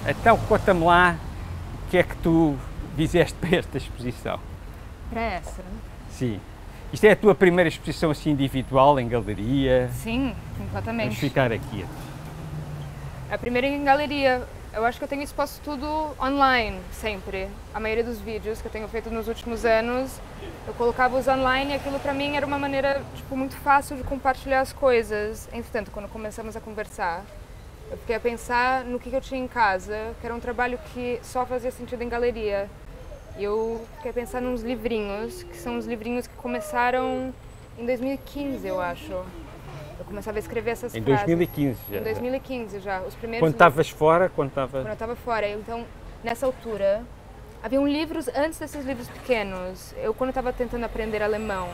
Então, conta-me lá o que é que tu fizeste para esta exposição. Para essa? Sim. Isto é a tua primeira exposição assim individual, em galeria? Sim, completamente. Vamos ficar aqui. A primeira em galeria. Eu acho que eu tenho exposto tudo online, sempre. A maioria dos vídeos que eu tenho feito nos últimos anos, eu colocava-os online e aquilo para mim era uma maneira muito fácil de compartilhar as coisas. Entretanto, quando começamos a conversar, eu fiquei a pensar no que eu tinha em casa, que era um trabalho que só fazia sentido em galeria. E eu fiquei a pensar nos livrinhos, que são os livrinhos que começaram em 2015, eu acho. Eu começava a escrever essas frases. Em 2015 já? Em 2015 já, os primeiros. Quando estavas fora? Quando eu estava fora. Então, nessa altura, haviam livros antes desses livros pequenos. Eu, quando estava tentando aprender alemão,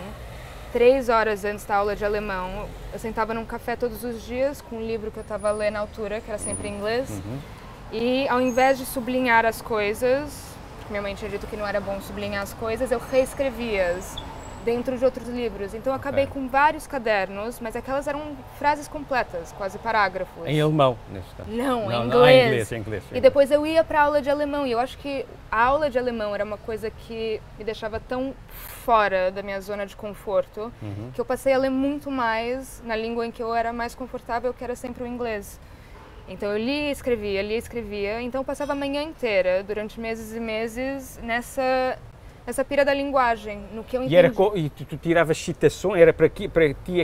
3 horas antes da aula de alemão, eu sentava num café todos os dias com um livro que eu estava lendo na altura, que era sempre em inglês. E ao invés de sublinhar as coisas, porque minha mãe tinha dito que não era bom sublinhar as coisas, eu reescrevia-as dentro de outros livros. Então eu acabei com vários cadernos, mas aquelas eram frases completas, quase parágrafos. Em alemão, neste caso? Não, em inglês. inglês. E depois eu ia para a aula de alemão, e eu acho que a aula de alemão era uma coisa que me deixava tão fora da minha zona de conforto, que eu passei a ler muito mais na língua em que eu era mais confortável, que era sempre o inglês. Então eu lia e escrevia, então eu passava a manhã inteira, durante meses e meses, nessa pira da linguagem, no que eu entendi. E tu tiravas citações? Era para ti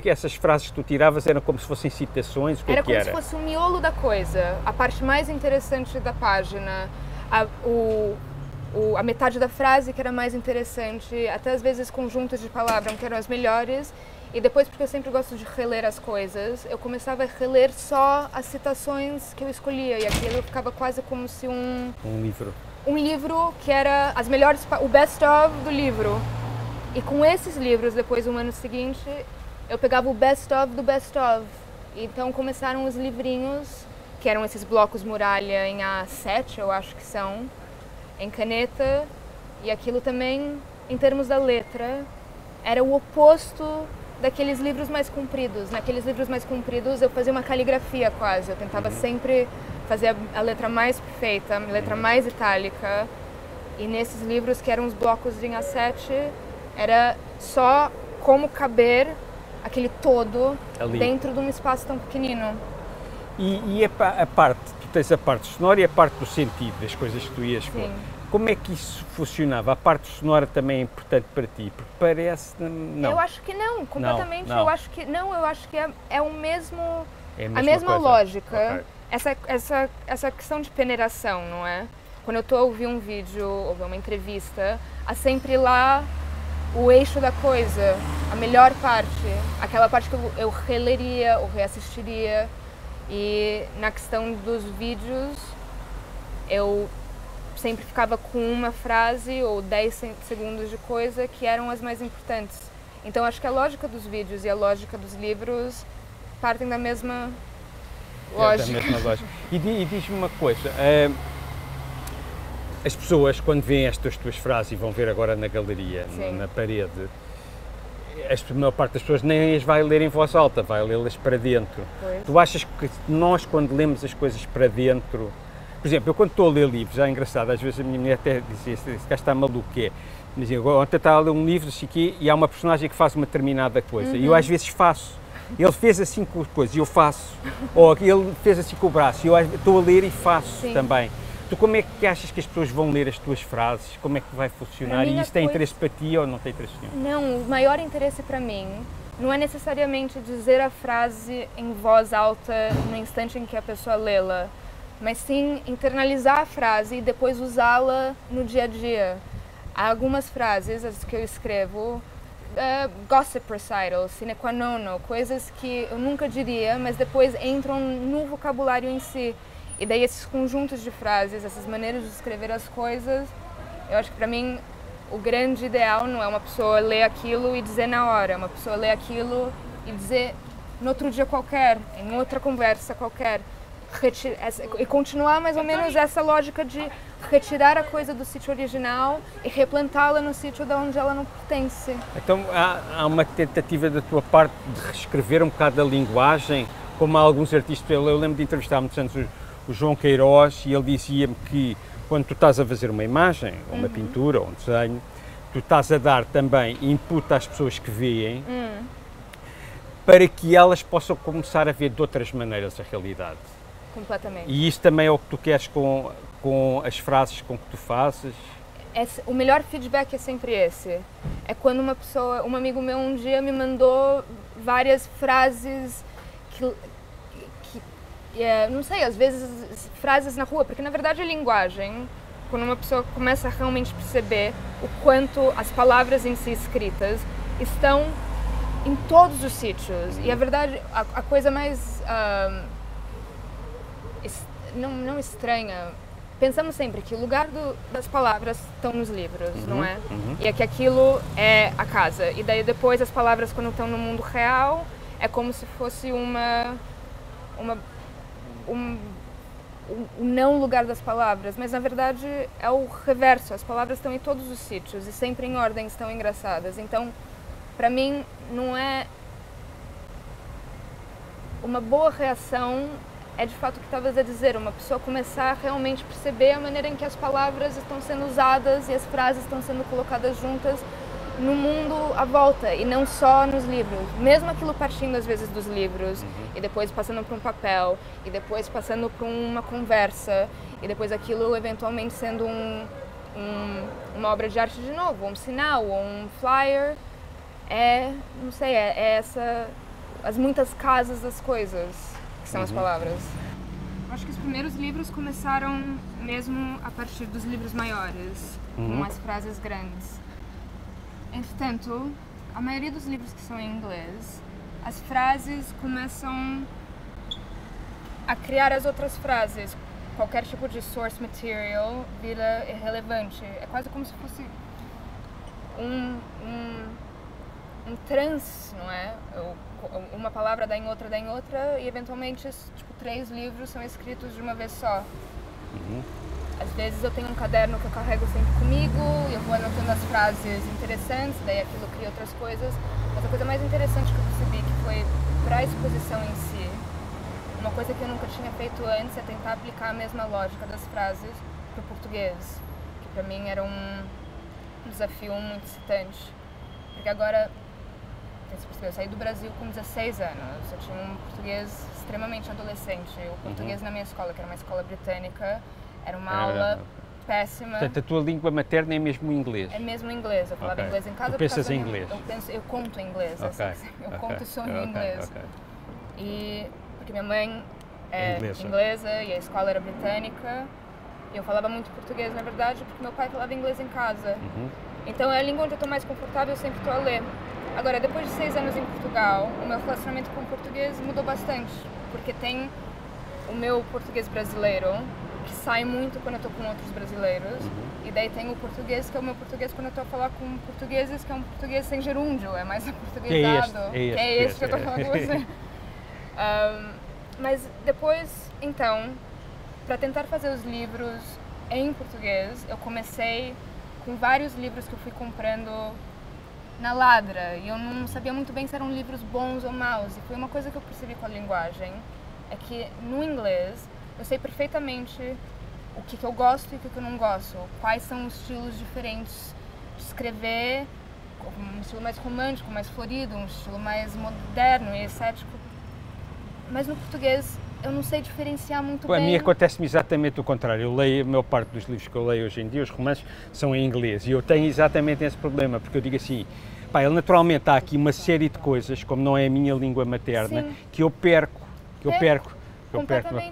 que essas frases que tu tiravas eram como se fossem citações? O que era é que como se fosse o miolo da coisa, a parte mais interessante da página, a metade da frase que era mais interessante, até às vezes conjuntos de palavras que eram as melhores. E depois, porque eu sempre gosto de reler as coisas, eu começava a reler só as citações que eu escolhia, e aquilo ficava quase como se um livro. Um livro que era as melhores, o best of do livro. E com esses livros, depois no ano seguinte, eu pegava o best of do best of. Então começaram os livrinhos, que eram esses blocos muralha em A7, eu acho que são, em caneta. E aquilo também, em termos da letra, era o oposto daqueles livros mais compridos. Naqueles livros mais compridos eu fazia uma caligrafia quase, eu tentava sempre fazer a letra mais perfeita, a letra mais itálica. E nesses livros, que eram os blocos em A7, era só como caber aquele todo ali, dentro de um espaço tão pequenino. E a parte, tu tens a parte sonora e a parte do sentido das coisas que tu ias pôr. Como é que isso funcionava? A parte sonora também é importante para ti? Porque parece... Não. Eu acho que não, completamente. Não. Eu acho que é o mesmo, a mesma lógica. Essa questão de peneiração, não é? Quando eu estou a ouvir um vídeo, ouvir uma entrevista, há sempre lá o eixo da coisa, a melhor parte, aquela parte que eu releria ou reassistiria. E na questão dos vídeos, eu sempre ficava com uma frase ou 10 segundos de coisa que eram as mais importantes. Então acho que a lógica dos vídeos e a lógica dos livros partem da mesma lógica. Da mesma lógica. E diz-me uma coisa, as pessoas quando veem estas tuas frases e vão ver agora na galeria, na parede, a maior parte das pessoas nem as vai ler em voz alta, vai lê-las para dentro. Pois. Tu achas que nós, quando lemos as coisas para dentro, por exemplo, eu quando estou a ler livros, já é engraçado, às vezes a minha mulher até dizia, esse gajo está maluco, que é? Dizia, ontem estava a ler um livro aqui, e há uma personagem que faz uma determinada coisa, e eu às vezes faço. Ele fez assim com as coisas e eu faço. Ou ele fez assim com o braço e eu estou a ler e faço também. Tu como é que achas que as pessoas vão ler as tuas frases? Como é que vai funcionar? E isso tem interesse para ti ou não tem interesse nenhum? Não, o maior interesse para mim não é necessariamente dizer a frase em voz alta no instante em que a pessoa lê-la, mas sim internalizar a frase e depois usá-la no dia a dia. Há algumas frases, as que eu escrevo, gossip recital, sine qua non, coisas que eu nunca diria, mas depois entram no vocabulário em si. E daí esses conjuntos de frases, essas maneiras de escrever as coisas, eu acho que para mim o grande ideal não é uma pessoa ler aquilo e dizer na hora, é uma pessoa ler aquilo e dizer no outro dia qualquer, em outra conversa qualquer. E continuar mais ou menos essa lógica de retirar a coisa do sítio original e replantá-la no sítio de onde ela não pertence. Então há uma tentativa da tua parte de reescrever um bocado a linguagem, como há alguns artistas, eu lembro de entrevistar há muitos anos o João Queiroz, e ele dizia-me que quando tu estás a fazer uma imagem, ou uma pintura, ou um desenho, tu estás a dar também input às pessoas que veem, para que elas possam começar a ver de outras maneiras a realidade. Completamente. E isso também é o que tu queres com as frases com que tu fazes? O melhor feedback é sempre esse. É quando um amigo meu um dia me mandou várias frases não sei, às vezes frases na rua, porque na verdade a linguagem, quando uma pessoa começa a realmente perceber o quanto as palavras em si escritas estão em todos os sítios. E a verdade, a coisa mais não estranha, pensamos sempre que o lugar das palavras estão nos livros, não é? E é que aquilo é a casa. E daí depois as palavras, quando estão no mundo real, é como se fosse um não lugar das palavras, mas na verdade é o reverso. As palavras estão em todos os sítios e sempre em ordem, estão engraçadas. Então, para mim, não é uma boa reação. É de fato o que estavas a dizer, uma pessoa começar a realmente perceber a maneira em que as palavras estão sendo usadas e as frases estão sendo colocadas juntas no mundo à volta e não só nos livros. Mesmo aquilo partindo às vezes dos livros e depois passando para um papel e depois passando para uma conversa e depois aquilo eventualmente sendo uma obra de arte de novo, um sinal ou um flyer. Não sei, as muitas casas das coisas que são as palavras. Acho que os primeiros livros começaram mesmo a partir dos livros maiores, com as frases grandes. Entretanto, a maioria dos livros que são em inglês, as frases começam a criar as outras frases. Qualquer tipo de source material vira irrelevante. É quase como se fosse um trance, não é? Uma palavra dá em outra e eventualmente, tipo, 3 livros são escritos de uma vez só. Às vezes eu tenho um caderno que eu carrego sempre comigo e eu vou anotando as frases interessantes, daí aquilo cria outras coisas. Mas a coisa mais interessante que eu percebi que foi para a exposição em si, uma coisa que eu nunca tinha feito antes é tentar aplicar a mesma lógica das frases para o português, que para mim era um desafio muito excitante. Porque agora, eu saí do Brasil com 16 anos, eu tinha um português extremamente adolescente. O português na minha escola, que era uma escola britânica, era uma aula péssima. Portanto, a tua língua materna é mesmo o inglês? É mesmo o inglês. Eu falava inglês em casa. Tu pensas em inglês? Eu conto em inglês. Eu conto e sonho em inglês. E porque minha mãe é inglesa e a escola era britânica. E eu falava muito português, na verdade, porque meu pai falava inglês em casa. Então é a língua onde eu estou mais confortável, eu sempre estou a ler. Agora, depois de 6 anos em Portugal, o meu relacionamento com o português mudou bastante. Porque tem o meu português brasileiro, que sai muito quando eu estou com outros brasileiros, e daí tem o português, que é o meu português quando eu estou a falar com portugueses, que é um português sem gerúndio, é mais aportuguesado, que é este que eu estou falando com você. Mas depois, então, para tentar fazer os livros em português, eu comecei com vários livros que eu fui comprando na ladra, e eu não sabia muito bem se eram livros bons ou maus, e foi uma coisa que eu percebi com a linguagem, é que no inglês eu sei perfeitamente o que eu gosto e o que eu não gosto, quais são os estilos diferentes de escrever, um estilo mais romântico, mais florido, um estilo mais moderno e estético. Mas no português eu não sei diferenciar muito bem. A mim acontece-me exatamente o contrário. Eu leio, a maior parte dos livros que eu leio hoje em dia, os romances, são em inglês. E eu tenho exatamente esse problema, porque eu digo assim, pá, naturalmente há aqui uma série de coisas, como não é a minha língua materna, Sim. que eu perco.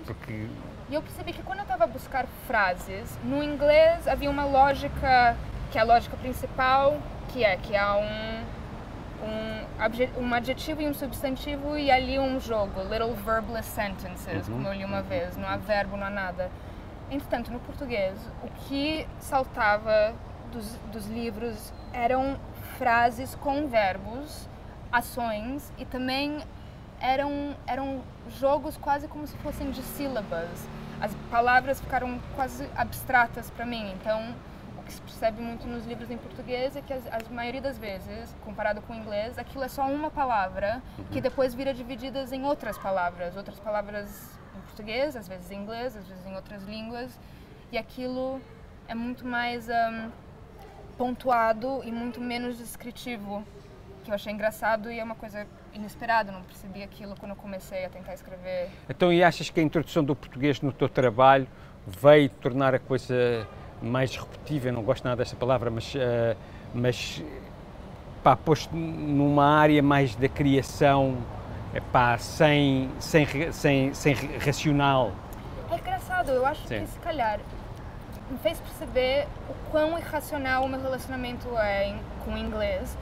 Porque... E eu percebi que quando eu estava a buscar frases, no inglês havia uma lógica, que é a lógica principal, que há um adjetivo e um substantivo e ali um jogo, little verbless sentences, como eu li uma vez, não há verbo, não há nada. Entretanto, no português, o que saltava dos livros eram frases com verbos, ações e também eram jogos quase como se fossem de sílabas. As palavras ficaram quase abstratas para mim, então o que se percebe muito nos livros em português é que a maioria das vezes, comparado com o inglês, aquilo é só uma palavra que depois vira divididas em outras palavras em português, às vezes em inglês, às vezes em outras línguas, e aquilo é muito mais pontuado e muito menos descritivo, que eu achei engraçado e é uma coisa inesperada, não percebi aquilo quando eu comecei a tentar escrever. Então, e achas que a introdução do português no teu trabalho veio tornar a coisa mais disruptiva? Eu não gosto nada desta palavra, mas pá, posto numa área mais da criação, pá, sem racional. É engraçado, eu acho que se calhar me fez perceber o quão irracional o meu relacionamento é com o inglês,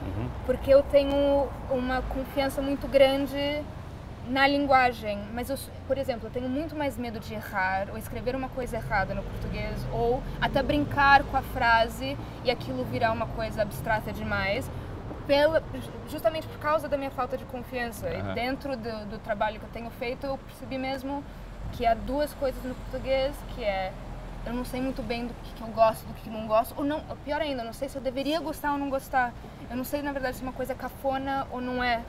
porque eu tenho uma confiança muito grande na linguagem, mas eu, por exemplo, eu tenho muito mais medo de errar ou escrever uma coisa errada no português ou até brincar com a frase e aquilo virar uma coisa abstrata demais, justamente por causa da minha falta de confiança. E dentro do trabalho que eu tenho feito, eu percebi mesmo que há duas coisas no português, que é eu não sei muito bem do que eu gosto, do que não gosto, ou não, pior ainda, eu não sei se eu deveria gostar ou não gostar. Eu não sei, na verdade, se uma coisa é cafona ou não é.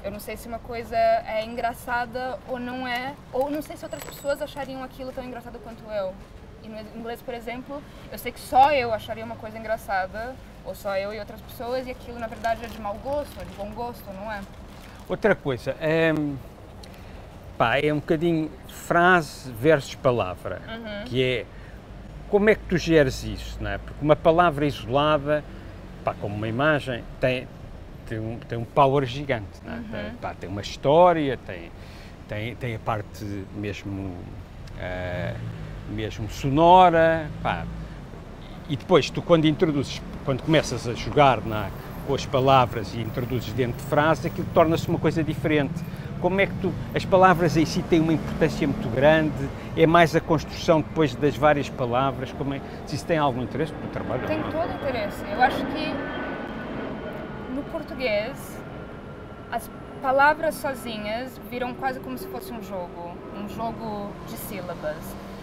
Eu não sei se uma coisa é engraçada ou não é, ou não sei se outras pessoas achariam aquilo tão engraçado quanto eu. E no inglês, por exemplo, eu sei que só eu acharia uma coisa engraçada, ou só eu e outras pessoas, e aquilo, na verdade, é de mau gosto, é de bom gosto, não é? Outra coisa, pá, é um bocadinho frase versus palavra, que é como é que tu geres isso, não é? Porque uma palavra isolada, pá, como uma imagem, tem um power gigante, não é? Pá, tem uma história, tem a parte mesmo sonora, pá, e depois tu quando começas a jogar com as palavras e introduzes dentro de frases, aquilo torna-se uma coisa diferente. Como é que as palavras em si têm uma importância muito grande? É mais a construção depois das várias palavras? Se isso tem algum interesse no trabalho? Tem todo interesse. Eu acho que no português as palavras sozinhas viram quase como se fosse um jogo de sílabas.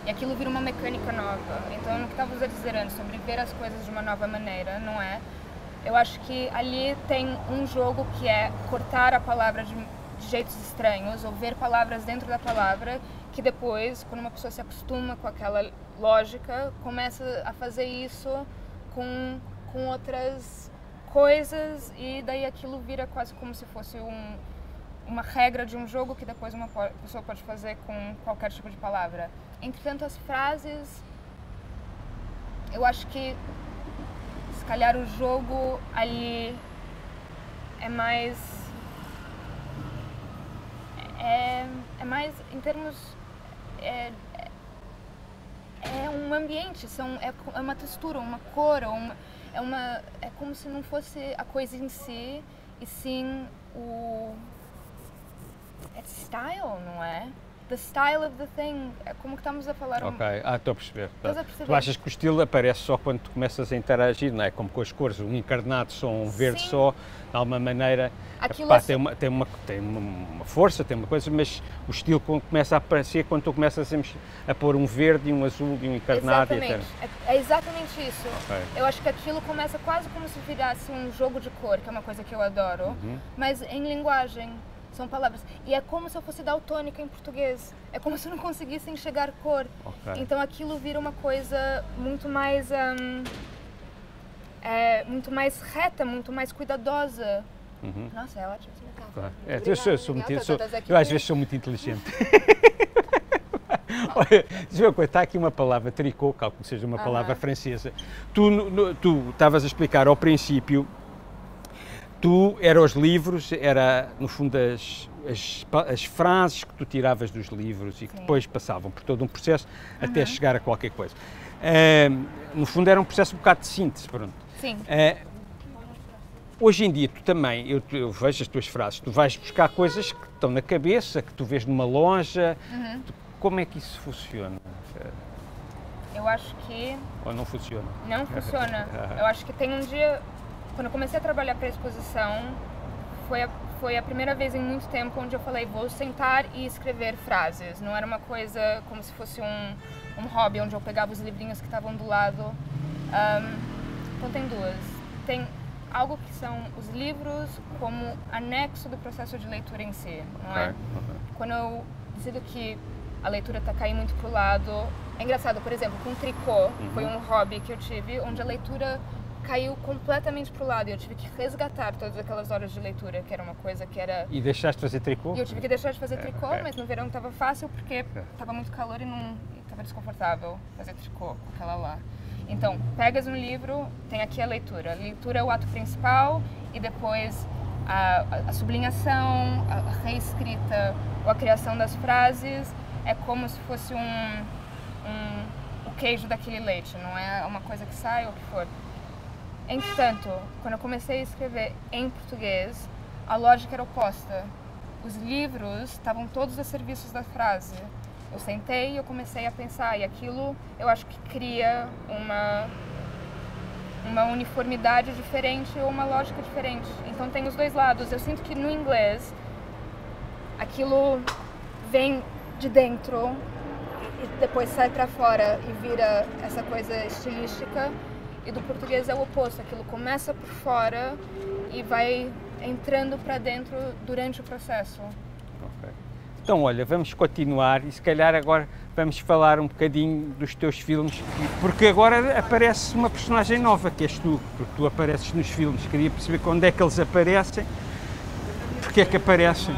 E aquilo vira uma mecânica nova. Então, no que estavas a dizer antes sobre ver as coisas de uma nova maneira, não é? Eu acho que ali tem um jogo que é cortar a palavra de jeitos estranhos, ou ver palavras dentro da palavra, que depois, quando uma pessoa se acostuma com aquela lógica, começa a fazer isso com outras coisas, e daí aquilo vira quase como se fosse uma regra de um jogo que depois uma pessoa pode fazer com qualquer tipo de palavra. Entretanto, as frases, eu acho que se calhar o jogo ali é mais em termos é um ambiente, é uma textura, uma cor, é como se não fosse a coisa em si, e sim style, não é? The style of the thing, é como que estamos a falar. Ok, estou a perceber. Estás a perceber? Tu achas que o estilo aparece só quando tu começas a interagir, não é? Como com as cores, um encarnado só, um verde só, de alguma maneira, pá, tem uma força, tem uma coisa, mas o estilo começa a aparecer quando tu começas a pôr um verde e um azul e um encarnado. Exatamente, é exatamente isso. Okay. Eu acho que aquilo começa quase como se virasse um jogo de cor, que é uma coisa que eu adoro, mas em linguagem. São palavras. E é como se eu fosse daltônica em português. É como se eu não conseguisse enxergar cor. Okay. Então aquilo vira uma coisa muito mais reta, muito mais cuidadosa. Nossa, é ótimo. Claro. Eu às vezes sou muito inteligente. Olha, diz uma coisa, está aqui uma palavra, tricot, calculo que seja uma palavra francesa. Tu estavas a explicar ao princípio. Eram os livros, era no fundo as frases que tu tiravas dos livros e que depois passavam por todo um processo até chegar a qualquer coisa. No fundo era um processo um bocado de síntese, pronto. Sim. Hoje em dia tu também, eu vejo as tuas frases, tu vais buscar coisas que estão na cabeça, que tu vês numa loja, como é que isso funciona? Eu acho que... Ou não funciona? Não funciona. Eu acho que tem um dia... Quando eu comecei a trabalhar para a exposição, foi a primeira vez em muito tempo onde eu falei, vou sentar e escrever frases. Não era uma coisa como se fosse um hobby, onde eu pegava os livrinhos que estavam do lado. Então tem duas. Tem algo que são os livros como anexo do processo de leitura em si, não é? Quando eu decido que a leitura tá caindo muito pro lado. É engraçado, por exemplo, com tricô, foi um hobby que eu tive, onde a leitura caiu completamente pro lado e eu tive que resgatar todas aquelas horas de leitura, que era uma coisa que era... E deixaste de fazer tricô? E eu tive que deixar de fazer tricô, mas no verão estava fácil porque estava muito calor e não estava desconfortável fazer tricô com aquela lá. Então, pegas um livro, tem aqui a leitura. A leitura é o ato principal e depois a sublinhação, a reescrita ou a criação das frases é como se fosse o queijo daquele leite, não é uma coisa que sai ou o que for. Entretanto, quando eu comecei a escrever em português, a lógica era oposta. Os livros estavam todos a serviço da frase. Eu sentei e eu comecei a pensar, e aquilo eu acho que cria uma uniformidade diferente ou uma lógica diferente. Então tem os dois lados. Eu sinto que no inglês aquilo vem de dentro e depois sai para fora e vira essa coisa estilística. E do português é o oposto, aquilo começa por fora e vai entrando para dentro durante o processo. Okay. Então, olha, vamos continuar e se calhar agora vamos falar um bocadinho dos teus filmes, porque agora aparece uma personagem nova, que és tu, porque tu apareces nos filmes. Queria perceber quando é que eles aparecem, porque é que aparecem.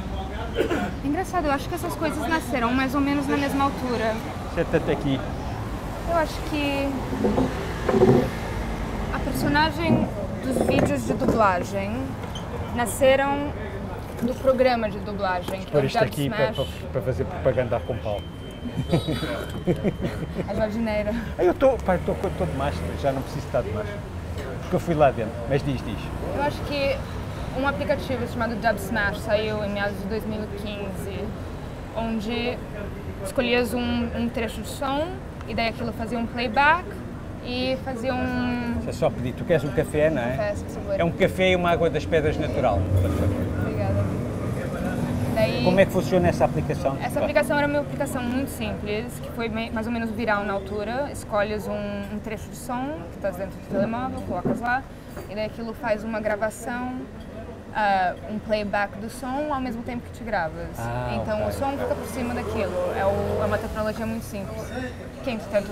Engraçado, eu acho que essas coisas nasceram mais ou menos na mesma altura. Senta-te aqui. Eu acho que a personagem dos vídeos de dublagem nasceram do programa de dublagem. Por isto aqui para fazer propaganda à Compal. A jardineira. Eu estou de máscara, já não preciso estar de máscara, porque eu fui lá dentro, mas diz. Eu acho que um aplicativo chamado Dubsmash saiu em meados de 2015, onde escolhias um trecho de som e daí aquilo fazia um playback e fazia um... É só pedir, tu queres um café, não é? Café, se favor. É um café e uma água das pedras natural. Obrigada. Daí, como é que funciona essa aplicação? Essa aplicação era uma aplicação muito simples, que foi mais ou menos viral na altura. Escolhes um trecho de som que está dentro do telemóvel, colocas lá, e daí aquilo faz uma gravação, um playback do som ao mesmo tempo que te gravas. Então o som fica por cima daquilo. É uma tecnologia muito simples. Que entretanto,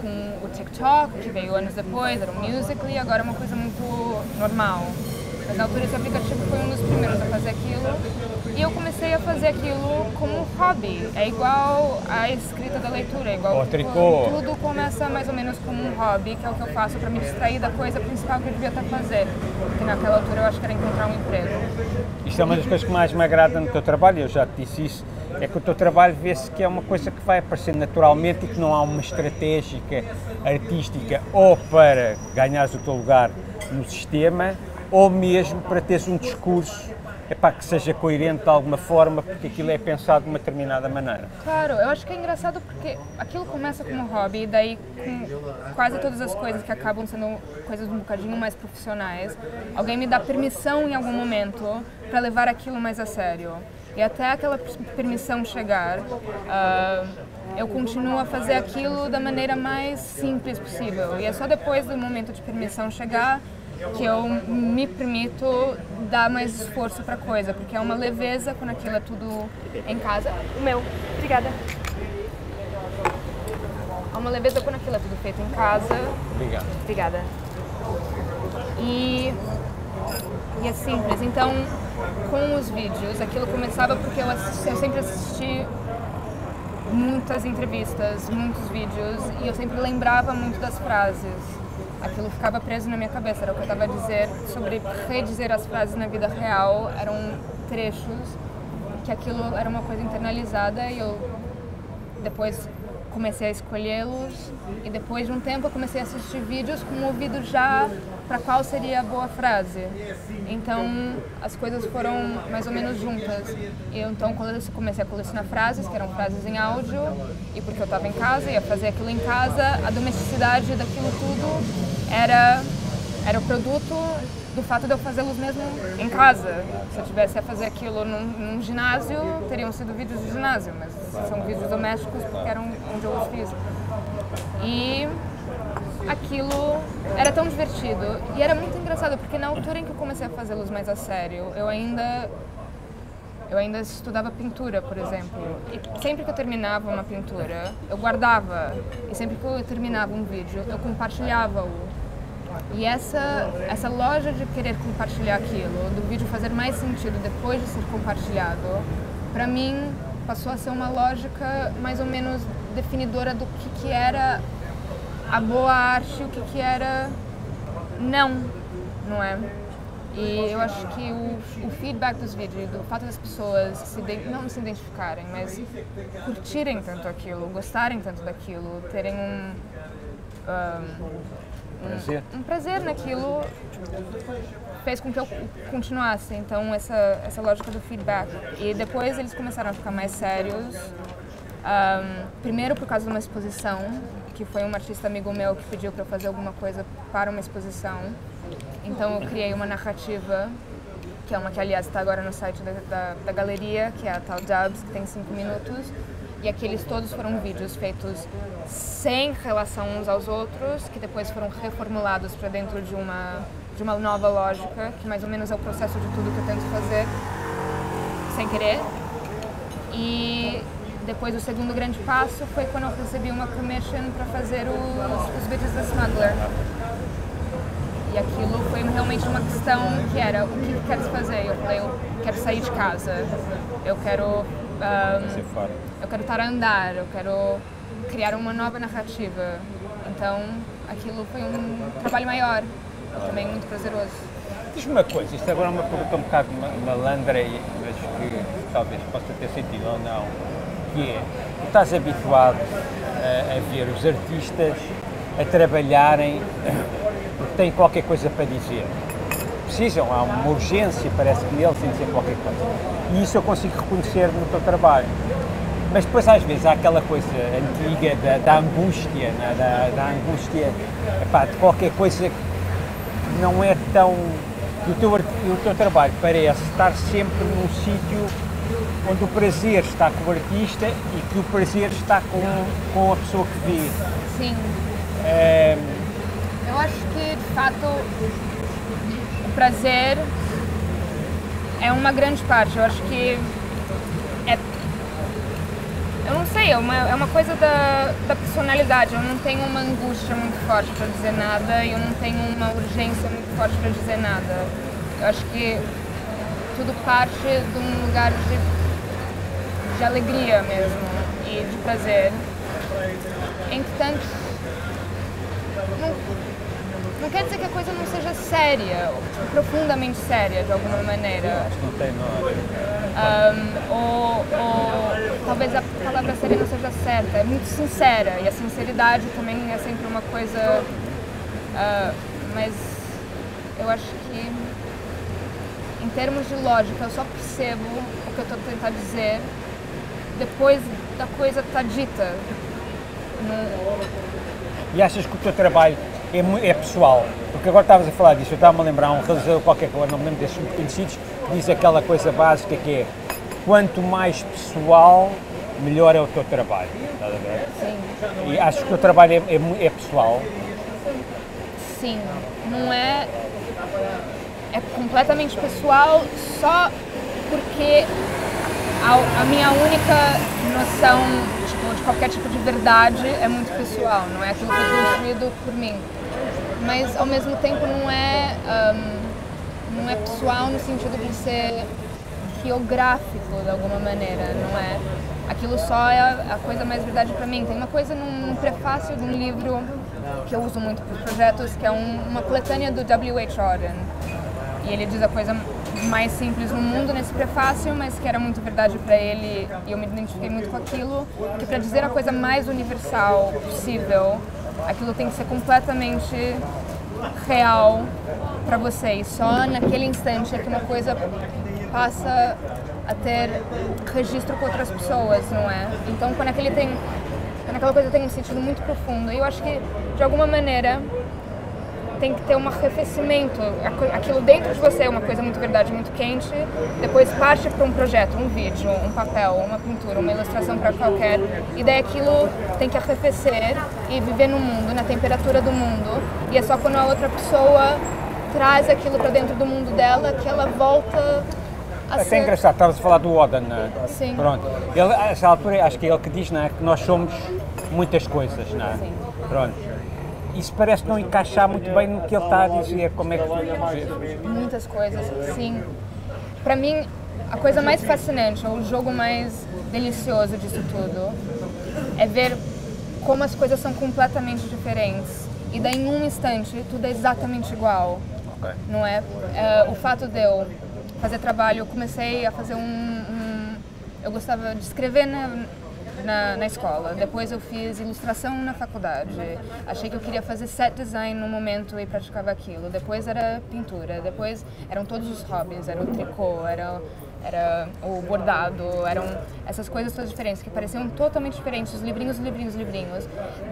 com o TikTok, que veio anos depois, era um Musical.ly, e agora é uma coisa muito normal. Mas na altura esse aplicativo foi um dos primeiros a fazer aquilo e eu comecei a fazer aquilo como hobby. É igual a escrita da leitura, é igual tricô. Tudo começa mais ou menos como um hobby, que é o que eu faço para me distrair da coisa principal que eu devia estar fazendo. Porque naquela altura eu acho que era encontrar um emprego. Isto é uma das coisas que mais me agrada no teu trabalho, eu já te disse isso, é que o teu trabalho vê-se que é uma coisa que vai aparecer naturalmente e que não há uma estratégia artística ou para ganhares o teu lugar no sistema, ou mesmo para teres um discurso que seja coerente de alguma forma, porque aquilo é pensado de uma determinada maneira. Claro, eu acho que é engraçado porque aquilo começa como um hobby e daí com quase todas as coisas que acabam sendo coisas um bocadinho mais profissionais, alguém me dá permissão em algum momento para levar aquilo mais a sério. E até aquela permissão chegar, eu continuo a fazer aquilo da maneira mais simples possível. E é só depois do momento de permissão chegar que eu me permito dar mais esforço para a coisa, porque é uma leveza quando aquilo é tudo em casa. O meu, obrigada. É uma leveza quando aquilo é tudo feito em casa. Obrigado. Obrigada. E é simples. Então, com os vídeos, aquilo começava porque eu sempre assisti muitas entrevistas, muitos vídeos, e eu sempre lembrava muito das frases. Aquilo ficava preso na minha cabeça, era o que eu estava a dizer sobre redizer as frases na vida real, eram trechos, que aquilo era uma coisa internalizada e eu depois comecei a escolhê-los e depois de um tempo eu comecei a assistir vídeos com o ouvido já para qual seria a boa frase. Então as coisas foram mais ou menos juntas. E então quando eu comecei a colecionar frases, que eram frases em áudio, e porque eu estava em casa, ia fazer aquilo em casa, a domesticidade daquilo tudo era o produto do fato de eu fazê-los mesmo em casa. Se eu tivesse a fazer aquilo num ginásio, teriam sido vídeos de ginásio, mas são vídeos domésticos porque eram onde eu os fiz. E aquilo era tão divertido e era muito engraçado porque na altura em que eu comecei a fazê-los mais a sério, eu ainda Eu ainda estudava pintura, por exemplo, e sempre que eu terminava uma pintura, eu guardava, e sempre que eu terminava um vídeo, eu compartilhava-o. E essa loja de querer compartilhar aquilo, do vídeo fazer mais sentido depois de ser compartilhado, para mim passou a ser uma lógica mais ou menos definidora do que era a boa arte e o que era não é? E eu acho que o feedback dos vídeos, do fato das pessoas não se identificarem, mas curtirem tanto aquilo, gostarem tanto daquilo, terem um prazer naquilo, fez com que eu continuasse. Então essa lógica do feedback. E depois eles começaram a ficar mais sérios, primeiro por causa de uma exposição, que foi um artista amigo meu que pediu para eu fazer alguma coisa para uma exposição. Então eu criei uma narrativa, que é uma que aliás está agora no site da galeria, que é a tal Dubs, que tem 5 minutos. E aqueles todos foram vídeos feitos sem relação uns aos outros, que depois foram reformulados para dentro de uma nova lógica, que mais ou menos é o processo de tudo que eu tento fazer, sem querer. E depois o segundo grande passo foi quando eu recebi uma commission para fazer os vídeos da Smuggler. E aquilo foi realmente uma questão que era, o que queres fazer? Eu falei, eu quero sair de casa, eu quero estar a andar, eu quero criar uma nova narrativa. Então aquilo foi um trabalho maior, também muito prazeroso. Diz-me uma coisa, isto agora é uma pergunta um bocado malandra, mas que talvez possa ter sentido ou não, que é, tu estás habituado a ver os artistas a trabalharem porque têm qualquer coisa para dizer. Precisam, há uma urgência, parece que neles têm de dizer qualquer coisa. E isso eu consigo reconhecer no teu trabalho. Mas depois às vezes há aquela coisa antiga da angústia, né? da angústia de qualquer coisa que não é tão... O teu trabalho parece estar sempre num sítio onde o prazer está com o artista e que o prazer está com a pessoa que vê. Sim. Eu acho que, de fato, o prazer é uma grande parte. Eu acho que eu não sei, é uma coisa da personalidade. Eu não tenho uma angústia muito forte para dizer nada e eu não tenho uma urgência muito forte para dizer nada. Eu acho que tudo parte de um lugar de alegria mesmo e de prazer. Entretanto, não quer dizer que a coisa não seja séria, ou profundamente séria de alguma maneira. Acho que não tem nada. Ou talvez a palavra séria não seja certa, é muito sincera, e a sinceridade também é sempre uma coisa, mas eu acho que em termos de lógica eu só percebo o que eu estou tentando dizer depois da coisa estar dita. E achas que o teu trabalho é pessoal? Porque agora estavas a falar disso, eu estava-me a lembrar um realizador qualquer coisa, não me lembro desses muito conhecidos, que diz aquela coisa básica que é: quanto mais pessoal, melhor é o teu trabalho. Estás a ver? Sim. E achas que o teu trabalho é pessoal? Sim, não é... É completamente pessoal só porque a minha única noção de qualquer tipo de verdade é muito pessoal, não é aquilo que é construído por mim. Mas ao mesmo tempo não é pessoal no sentido de ser biográfico de alguma maneira, não é? Aquilo só é a coisa mais verdade para mim. Tem uma coisa num prefácio de um livro que eu uso muito para os projetos, que é uma coletânea do W.H. Auden. E ele diz a coisa mais simples no mundo nesse prefácio, mas que era muito verdade para ele, e eu me identifiquei muito com aquilo, que para dizer a coisa mais universal possível, aquilo tem que ser completamente real para você, e só naquele instante é que uma coisa passa a ter registro com outras pessoas, não é? Então quando aquela coisa tem um sentido muito profundo, e eu acho que de alguma maneira tem que ter um arrefecimento, aquilo dentro de você é uma coisa muito verdade, muito quente, depois parte para um projeto, um vídeo, um papel, uma pintura, uma ilustração para qualquer, e daí aquilo tem que arrefecer e viver no mundo, na temperatura do mundo, e é só quando a outra pessoa traz aquilo para dentro do mundo dela que ela volta Até engraçado, estavas a falar do Oden, não é? Sim. Pronto. Ele, a essa altura, acho que é ele que diz, não é? Que nós somos muitas coisas, não é? Sim. Pronto. Isso parece não encaixar muito bem no que ele está a dizer, como é que tu... Muitas coisas, sim. Para mim, a coisa mais fascinante, ou o jogo mais delicioso disso tudo, é ver como as coisas são completamente diferentes. E daí, em um instante, tudo é exatamente igual. Ok. Não é? O fato de eu fazer trabalho, eu comecei a fazer eu gostava de escrever na escola, depois eu fiz ilustração na faculdade, achei que eu queria fazer set design no momento e praticava aquilo, depois era pintura, depois eram todos os hobbies, era o tricô, era o bordado, eram essas coisas todas diferentes, que pareciam totalmente diferentes, os livrinhos,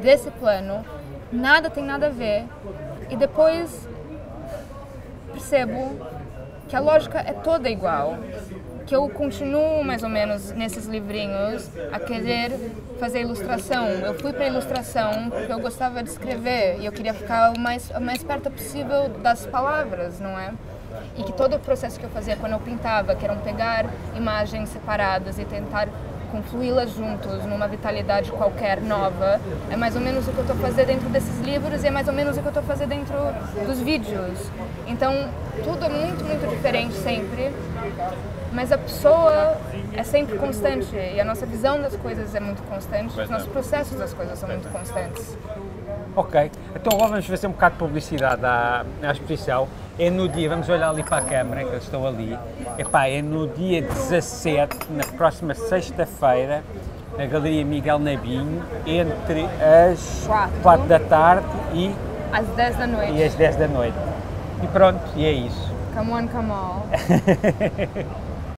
desse plano, nada tem nada a ver, e depois percebo que a lógica é toda igual, que eu continuo mais ou menos nesses livrinhos a querer fazer ilustração. Eu fui para ilustração porque eu gostava de escrever e eu queria ficar o mais perto possível das palavras, não é? E que todo o processo que eu fazia quando eu pintava, que eram pegar imagens separadas e tentar confluí-las juntos numa vitalidade qualquer nova, é mais ou menos o que eu estou fazendo dentro desses livros e é mais ou menos o que eu estou fazendo dentro dos vídeos. Então, tudo é muito, muito diferente sempre, mas a pessoa é sempre constante e a nossa visão das coisas é muito constante, os nossos processos das coisas são muito constantes. Ok, então agora vamos fazer um bocado de publicidade à exposição. É no dia, vamos olhar ali para a câmara, que eles estão ali. Epá, é no dia 17, na próxima sexta-feira, na Galeria Miguel Nabinho, entre as 4 da tarde e às 10 da noite. E às 10 da noite. E pronto, e é isso. Come on, come on.